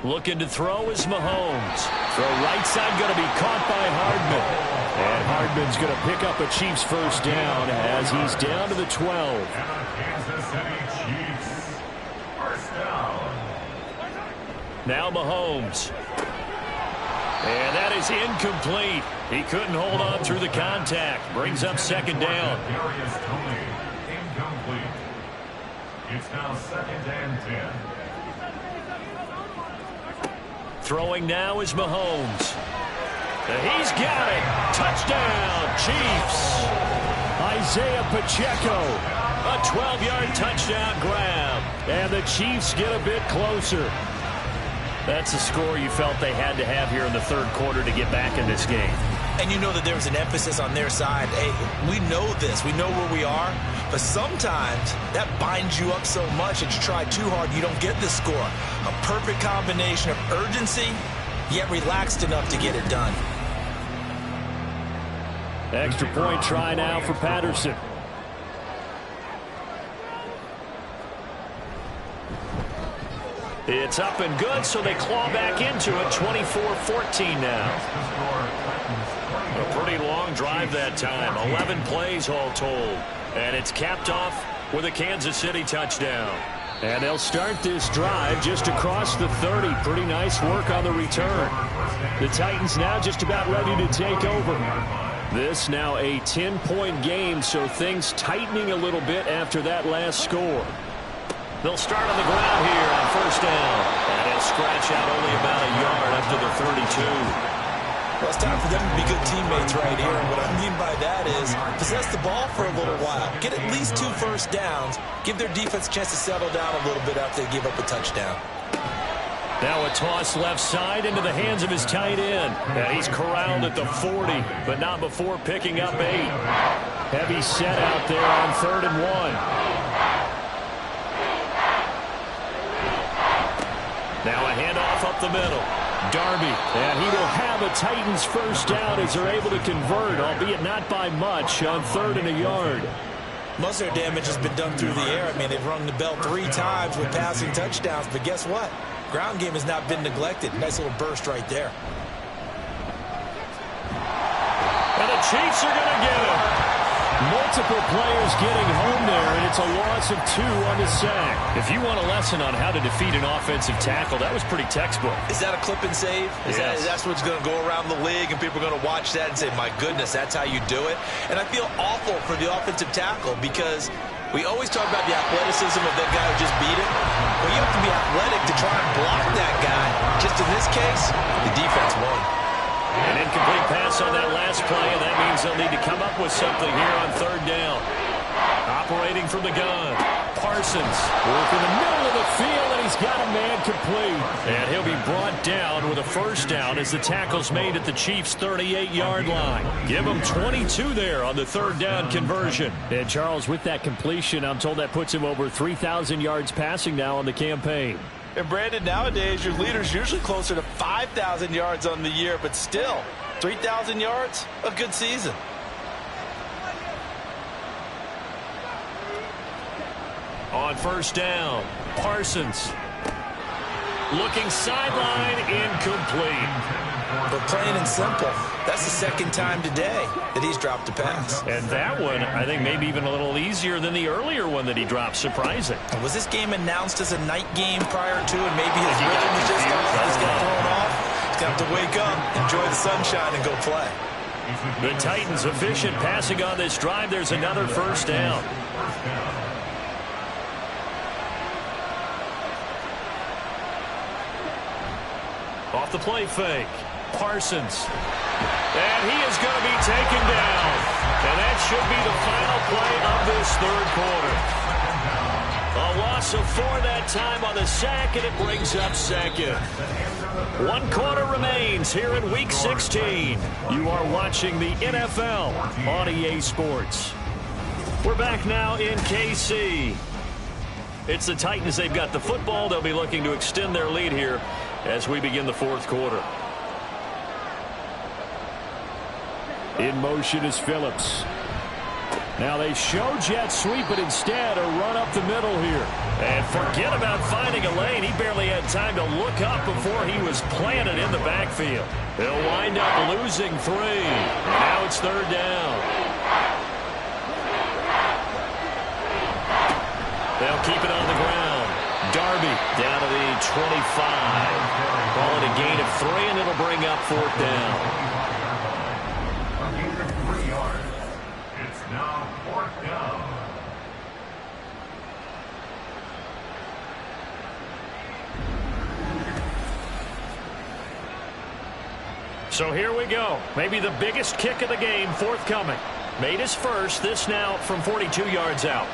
Looking to throw is Mahomes. Throw right side going to be caught by Hardman. And Hardman's going to pick up a Chiefs first down as he's down to the 12. Kansas City Chiefs. First down. Now Mahomes. And that is incomplete. He couldn't hold on through the contact. Brings up second down. Darius Tony. Incomplete. It's now 2nd and 10. Throwing now is Mahomes. And he's got it. Touchdown, Chiefs. Isaiah Pacheco. A 12-yard touchdown grab. And the Chiefs get a bit closer. That's the score you felt they had to have here in the third quarter to get back in this game. And you know that there was an emphasis on their side. Hey, we know this. We know where we are. But sometimes that binds you up so much that you try too hard, you don't get the score. A perfect combination of urgency yet relaxed enough to get it done. Extra point try now for Patterson. It's up and good, so they claw back into it. 24-14 now. A pretty long drive that time. 11 plays all told. And it's capped off with a Kansas City touchdown. And they'll start this drive just across the 30. Pretty nice work on the return. The Titans now just about ready to take over. This now a 10-point game, so things tightening a little bit after that last score. They'll start on the ground here on first down. And he'll scratch out only about a yard up to the 32. Well, it's time for them to be good teammates right here. And what I mean by that is possess the ball for a little while. Get at least 2 first downs. Give their defense a chance to settle down a little bit after they give up a touchdown. Now a toss left side into the hands of his tight end. And he's corralled at the 40, but not before picking up 8. Heavy set out there on 3rd and 1. Now a handoff up the middle. Darby, and he will have a Titans first down as they're able to convert, albeit not by much, on 3rd and a yard. Most of their damage has been done through the air. I mean, they've rung the bell 3 times with passing touchdowns, but guess what? Ground game has not been neglected. Nice little burst right there. And the Chiefs are going to get him. Multiple players getting home there, and it's a loss of 2 on the sack. If you want a lesson on how to defeat an offensive tackle, that was pretty textbook. Is that a clip and save? Yes. That's what's going to go around the league, and people are going to watch that and say, my goodness, that's how you do it? And I feel awful for the offensive tackle because we always talk about the athleticism of that guy who just beat it. Well, you have to be athletic to try and block that guy. Just in this case, the defense won. An incomplete pass on that last play, and that means they'll need to come up with something here on 3rd down. Operating from the gun, Parsons working the middle of the field, and he's got a man complete. And he'll be brought down with a first down as the tackle's made at the Chiefs' 38-yard line. Give them 22 there on the 3rd down conversion. And Charles, with that completion, I'm told that puts him over 3,000 yards passing now on the campaign. And Brandon, nowadays, your leader's usually closer to 5,000 yards on the year, but still, 3,000 yards, a good season. On first down, Parsons. Looking sideline, incomplete. But plain and simple, that's the 2nd time today that he's dropped a pass. And that one, I think, maybe even a little easier than the earlier one that he dropped. Surprising. Was this game announced as a night game prior to, and maybe his rhythm is just off? He's got thrown off. He's got to wake up, enjoy the sunshine, and go play. The Titans efficient passing on this drive. There's another first down. Off the play fake. Parsons. And he is going to be taken down. And that should be the final play of this 3rd quarter. A loss of 4 that time on the sack, and it brings up 2nd. 1 quarter remains here in Week 16. You are watching the NFL on EA Sports. We're back now in KC. It's the Titans. They've got the football. They'll be looking to extend their lead here as we begin the 4th quarter. In motion is Phillips. Now they show jet sweep, but instead a run up the middle here. And forget about finding a lane. He barely had time to look up before he was planted in the backfield. They'll wind up losing 3. And now it's 3rd down. They'll keep it on the ground. Darby down to the 25. Call it a gain of 3, and it'll bring up 4th down. It's now 4th down. So here we go. Maybe the biggest kick of the game forthcoming. Made his first. This now from 42 yards out.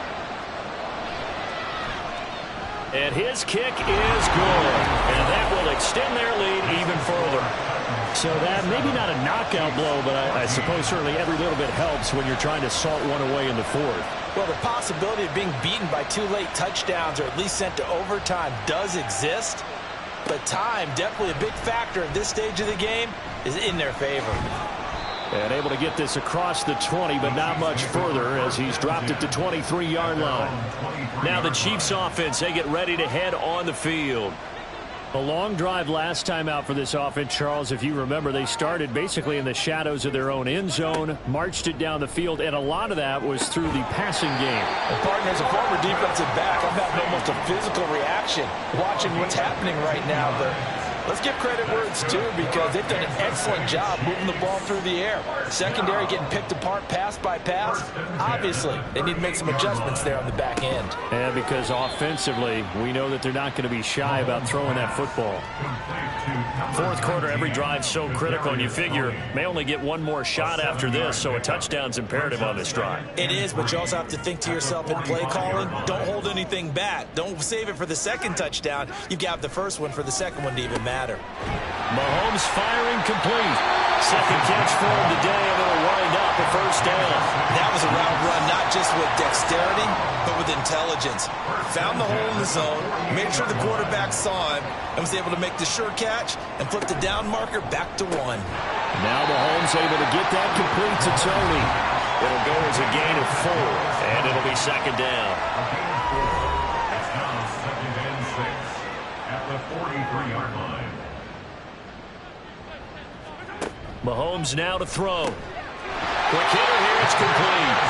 And his kick is good. And that will extend their lead even further. So that, maybe not a knockout blow, but I suppose certainly every little bit helps when you're trying to salt one away in the 4th. Well, the possibility of being beaten by 2 late touchdowns or at least sent to overtime does exist. but time, definitely a big factor at this stage of the game, is in their favor. And able to get this across the 20, but not much further as he's dropped it to 23-yard line. Now the Chiefs offense, they get ready to head on the field. A long drive last time out for this offense, Charles. If you remember, they started basically in the shadows of their own end zone, marched it down the field, and a lot of that was through the passing game. And partner, as a former defensive back, I'm having almost a physical reaction watching what's happening right now. But let's give credit where it's due, because they've done an excellent job moving the ball through the air. Secondary getting picked apart pass by pass. Obviously, they need to make some adjustments there on the back end. And because offensively, we know that they're not going to be shy about throwing that football. Fourth quarter, every drive's so critical, and you figure may only get one more shot after this, so a touchdown's imperative on this drive. It is, but you also have to think to yourself in play calling, don't hold anything back. Don't save it for the second touchdown. You've got the first one for the second one to even matter. Mahomes firing complete. Second catch for him today, and it'll wind up a first down. That was a route run, not just with dexterity, but with intelligence. Found the hole in the zone, made sure the quarterback saw him, and was able to make the sure catch and flip the down marker back to 1. Now Mahomes able to get that complete to Tony. It'll go as a gain of 4, and it'll be second down. It's now 2nd and 6 at the 43-yard line. Mahomes now to throw. Quick hitter here, it's complete.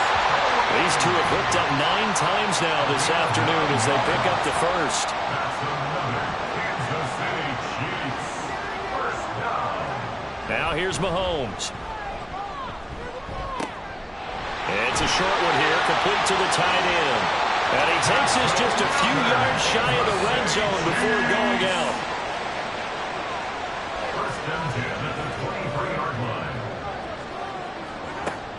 These two have hooked up 9 times now this afternoon as they pick up the first. That's another Kansas City Chiefs first down. Now here's Mahomes. It's a short one here, complete to the tight end. And he takes this just a few yards shy of the red zone before going out. First and 10 at the 23-yard line.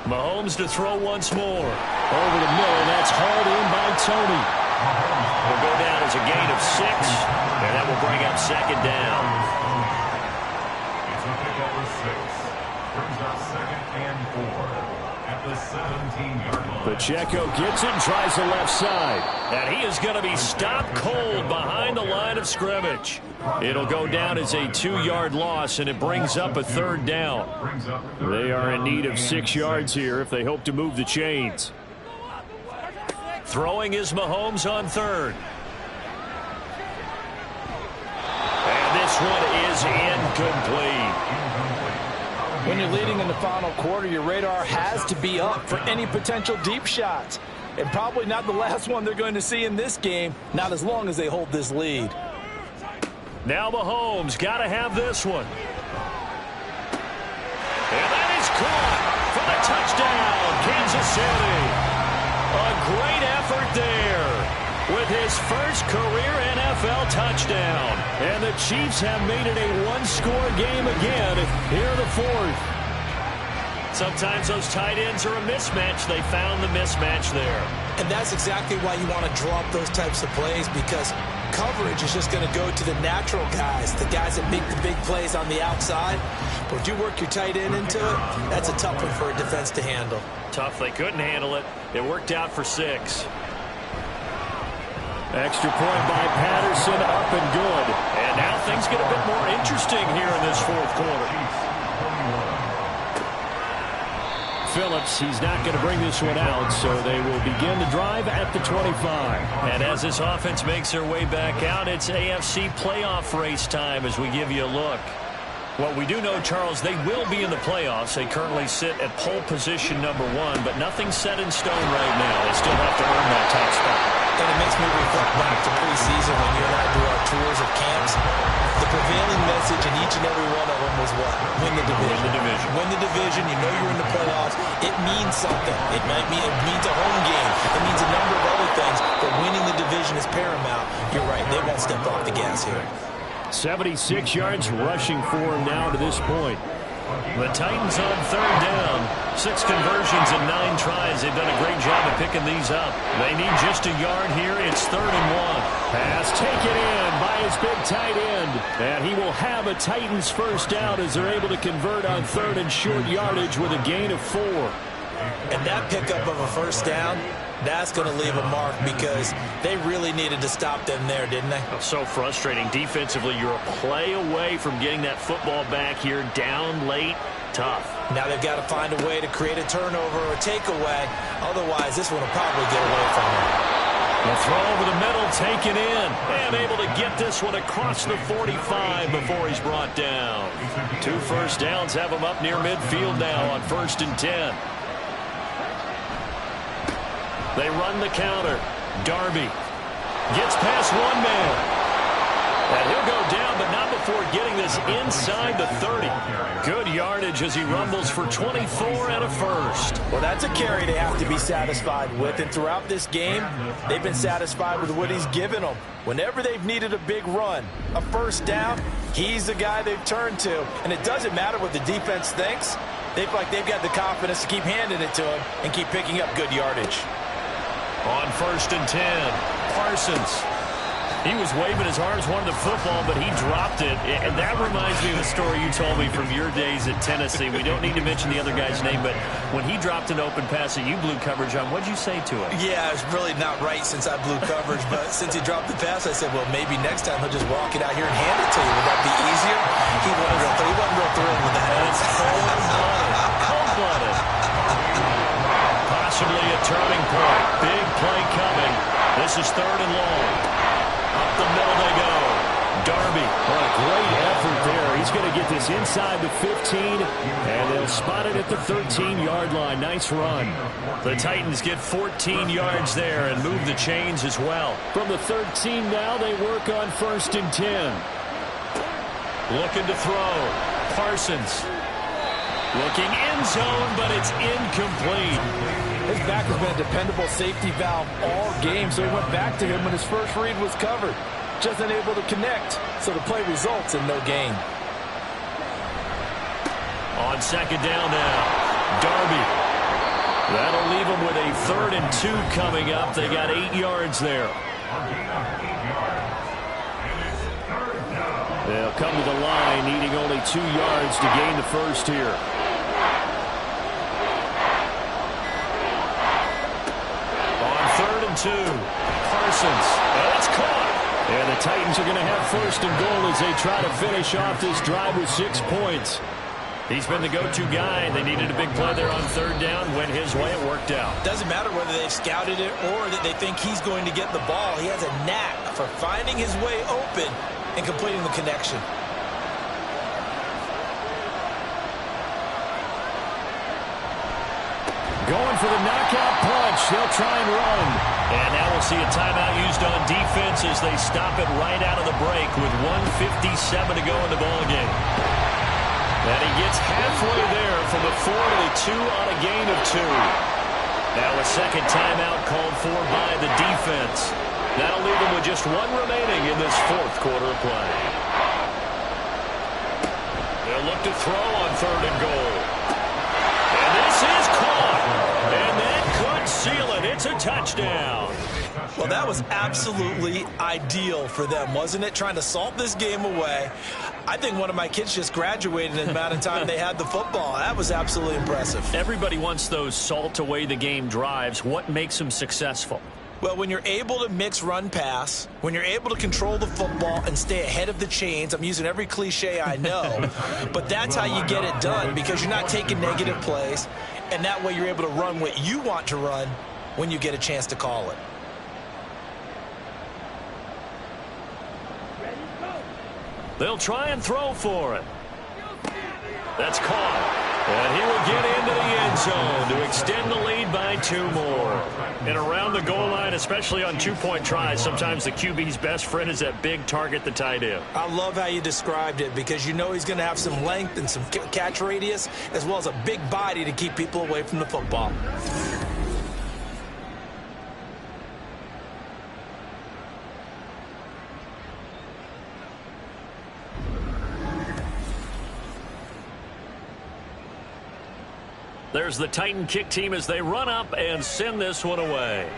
Mahomes to throw once more. Over the middle, that's hauled in by Tony. Will go down as a gain of 6, and that will bring up second down. It's a pickup of 6. Brings up 2nd and 4 at the 17-yard line. Pacheco gets it and tries the left side. And he is going to be stopped cold behind the line of scrimmage. It'll go down as a 2-yard loss, and it brings up a third down. They are in need of 6 yards here if they hope to move the chains. Throwing is Mahomes on third. And this one is incomplete. When you're leading in the final quarter, your radar has to be up for any potential deep shots. And probably not the last one they're going to see in this game, not as long as they hold this lead. Now Mahomes got to have this one. And that is caught for the touchdown, Kansas City. A great effort there with his first career NFL touchdown. And the Chiefs have made it a one-score game again here in the fourth. Sometimes those tight ends are a mismatch. They found the mismatch there. And that's exactly why you want to draw up those types of plays, because coverage is just going to go to the natural guys, the guys that make the big plays on the outside. But if you work your tight end into it, that's a tough one for a defense to handle. Tough. They couldn't handle it. It worked out for 6. Extra point by Patterson, up and good. And now things get a bit more interesting here in this fourth quarter. Phillips, he's not going to bring this one out, so they will begin the drive at the 25. And as this offense makes their way back out, it's AFC playoff race time as we give you a look. What we do know, Charles, they will be in the playoffs. They currently sit at pole position number 1, but nothing's set in stone right now. They still have to earn that top spot. And it makes me reflect back to preseason when you and I do our tours of camps. The prevailing message in each and every one of them was what? Win the division. Win the division. Win the division. You know you're in the playoffs. It means something. It means a home game. It means a number of other things, but winning the division is paramount. You're right. They won't step off the gas here. 76 yards rushing for him now to this point. The Titans on third down. 6 conversions and 9 tries. They've done a great job of picking these up. They need just a yard here. It's 3rd and 1. Pass taken in by his big tight end. And he will have a Titans first down as they're able to convert on 3rd and short yardage with a gain of 4. And that pickup of a first down That's going to leave a mark because they really needed to stop them there, didn't they? So frustrating. Defensively, you're a play away from getting that football back here. Down late, tough. Now they've got to find a way to create a turnover or a takeaway. Otherwise, this one will probably get away from them. The throw over the middle, taken in, and able to get this one across the 45 before he's brought down. 2 first downs have him up near midfield now on 1st and 10. They run the counter. Darby gets past one man. And he'll go down, but not before getting this inside the 30. Good yardage as he rumbles for 24 and a first. Well, that's a carry they have to be satisfied with. And throughout this game, they've been satisfied with what he's given them. Whenever they've needed a big run, a first down, he's the guy they've turned to. And it doesn't matter what the defense thinks. They feel like they've got the confidence to keep handing it to him and keep picking up good yardage. On 1st and 10, Parsons. He was waving his arms, wanted the football, but he dropped it. And that reminds me of a story you told me from your days at Tennessee. We don't need to mention the other guy's name, but when he dropped an open pass that you blew coverage on, what did you say to him? Yeah, it's really not right since I blew coverage, but since he dropped the pass, I said, well, maybe next time he'll just walk it out here and hand it to you. Would that be easier? He wasn't real thrilled with that. That's cold-blooded. Possibly a turning point. Big play coming. This is 3rd and long. Up the middle they go. Darby, what a great effort there. He's going to get this inside the 15, and they'll spot it at the 13-yard line. Nice run. The Titans get 14 yards there and move the chains as well. From the 13 now, they work on 1st and 10. Looking to throw. Parsons. Looking end zone, but it's incomplete. His back has been a dependable safety valve all game, so he went back to him when his first read was covered. Just unable to connect, so the play results in no gain. On 2nd down now, Darby. That'll leave him with a 3rd and 2 coming up. They got 8 yards there. They'll come to the line, needing only 2 yards to gain the first here. Two. Parsons. That's caught. And the Titans are going to have 1st and goal as they try to finish off this drive with 6 points. He's been the go-to guy. They needed a big play there on 3rd down. Went his way. It worked out. Doesn't matter whether they've scouted it or that they think he's going to get the ball. He has a knack for finding his way open and completing the connection. Going for the knockout punch. They'll try and run. And now we'll see a timeout used on defense as they stop it right out of the break with 1:57 to go in the ballgame. And he gets halfway there from the 4 to the 2 on a gain of 2. Now a second timeout called for by the defense. That'll leave them with just 1 remaining in this 4th quarter of play. They'll look to throw on 3rd and goal. And this is caught. And that could seal it. It's a touchdown. Well, that was absolutely ideal for them, wasn't it? Trying to salt this game away. I think one of my kids just graduated in the amount of time they had the football. That was absolutely impressive. Everybody wants those salt away the game drives. What makes them successful? Well, when you're able to mix run pass, when you're able to control the football and stay ahead of the chains, I'm using every cliche I know, but that's how you get it done because you're not taking negative plays, and that way you're able to run what you want to run when you get a chance to call it. They'll try and throw for it. That's caught. And he will get into the end zone to extend the lead by 2 more. And around the goal line, especially on 2-point tries, sometimes the QB's best friend is that big target, the tight end. I love how you described it because you know he's going to have some length and some catch radius as well as a big body to keep people away from the football. There's the Titan kick team as they run up and send this one away.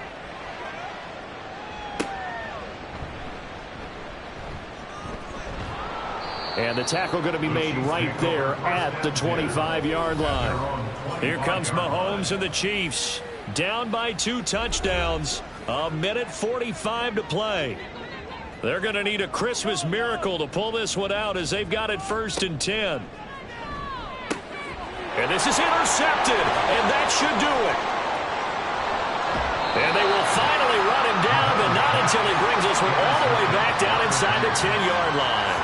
And the tackle going to be made right there at the 25-yard line. Here comes Mahomes and the Chiefs. down by 2 touchdowns. A minute 45 to play. They're going to need a Christmas miracle to pull this one out as they've got it 1st and 10. And this is intercepted, and that should do it. And they will finally run him down, but not until he brings this one all the way back down inside the 10-yard line.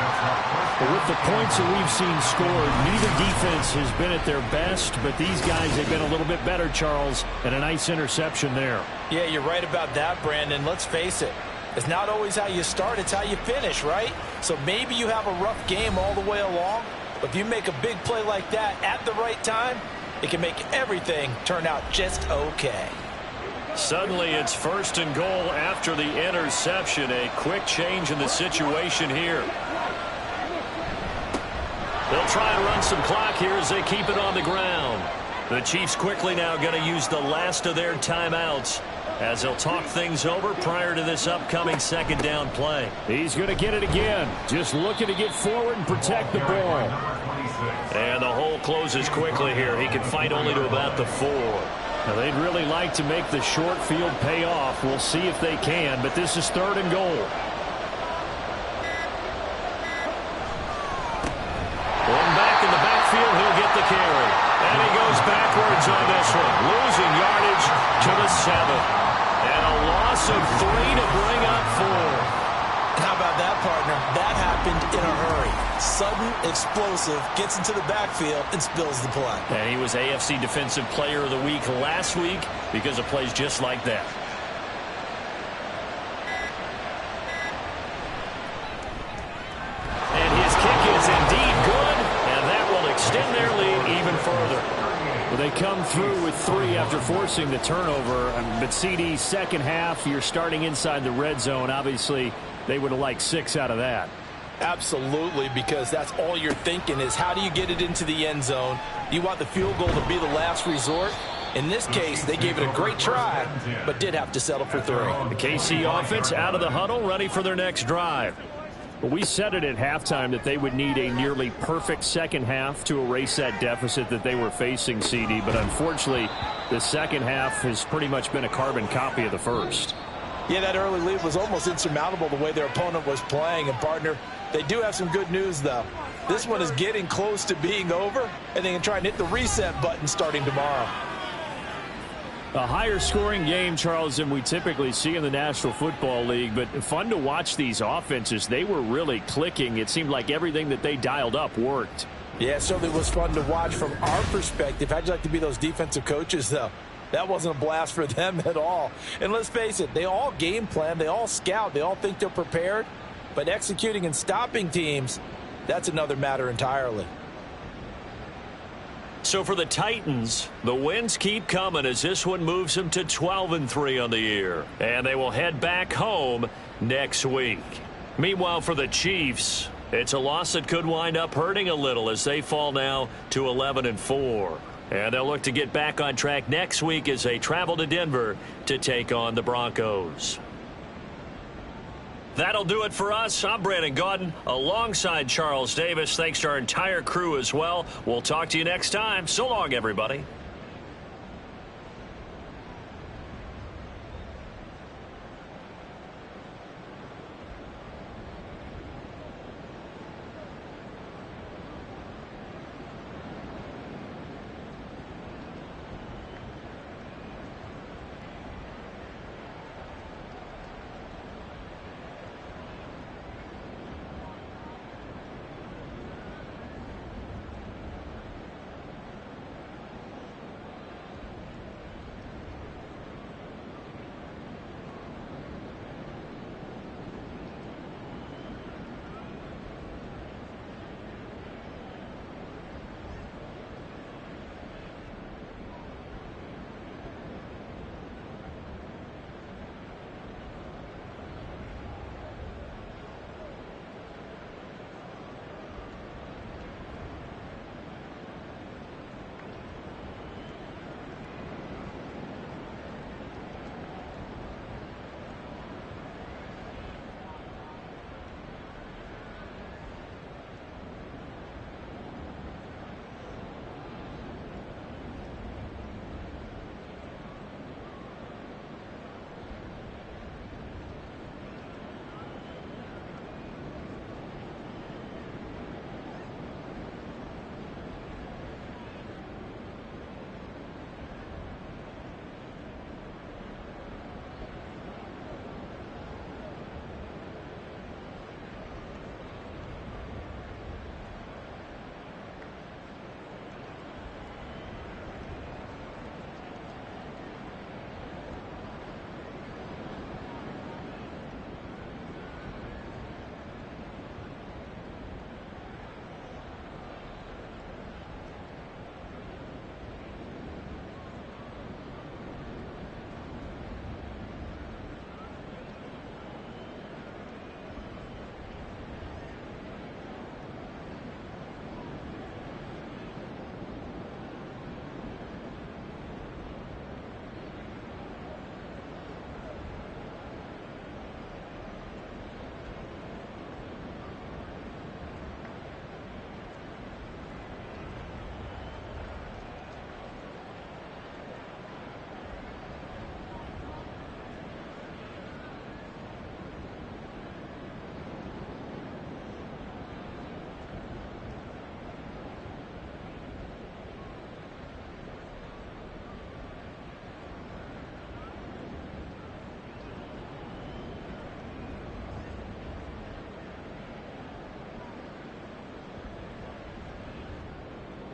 But with the points that we've seen scored, neither defense has been at their best, but these guys have been a little bit better, Charles, and a nice interception there. Yeah, you're right about that, Brandon. Let's face it. It's not always how you start, it's how you finish, right? So maybe you have a rough game all the way along, but if you make a big play like that at the right time, it can make everything turn out just okay. Suddenly it's 1st and goal after the interception. A quick change in the situation here. They'll try and run some clock here as they keep it on the ground. The Chiefs quickly now going to use the last of their timeouts as they'll talk things over prior to this upcoming 2nd down play. He's going to get it again. Just looking to get forward and protect the ball. And the hole closes quickly here. He can fight only to about the 4. Now, they'd really like to make the short field pay off. We'll see if they can, but this is 3rd and goal. One back in the backfield, he'll get the carry. And he goes backwards on this one, losing yardage to the 7. And a loss of 3 to bring up 4. How about that, partner? That happened in a hurry. Sudden, explosive, gets into the backfield and spills the play. And he was AFC Defensive Player of the Week last week because of plays just like that. And his kick is indeed good, and that will extend their lead even further. Well, they come through with 3 after forcing the turnover. But CD, second half, you're starting inside the red zone. Obviously, they would have liked 6 out of that. Absolutely, because that's all you're thinking is how do you get it into the end zone? You want the field goal to be the last resort. In this case, they gave it a great try, but did have to settle for 3. The KC offense out of the huddle, ready for their next drive. Well, we said it at halftime that they would need a nearly perfect second half to erase that deficit that they were facing, CD. But unfortunately, the second half has pretty much been a carbon copy of the first. Yeah, that early lead was almost insurmountable the way their opponent was playing. And, partner, they do have some good news, though. This one is getting close to being over, and they can try and hit the reset button starting tomorrow. A higher scoring game, Charles, than we typically see in the National Football League, but fun to watch these offenses. They were really clicking. It seemed like everything that they dialed up worked. Yeah, it certainly was fun to watch from our perspective. How'd you like to be those defensive coaches, though? That wasn't a blast for them at all. And let's face it, they all game plan, they all scout, they all think they're prepared. But executing and stopping teams, that's another matter entirely. So for the Titans, the wins keep coming as this one moves them to 12-3 on the year. And they will head back home next week. Meanwhile, for the Chiefs, it's a loss that could wind up hurting a little as they fall now to 11-4. And they'll look to get back on track next week as they travel to Denver to take on the Broncos. That'll do it for us. I'm Brandon Gaudin alongside Charles Davis. Thanks to our entire crew as well. We'll talk to you next time. So long, everybody.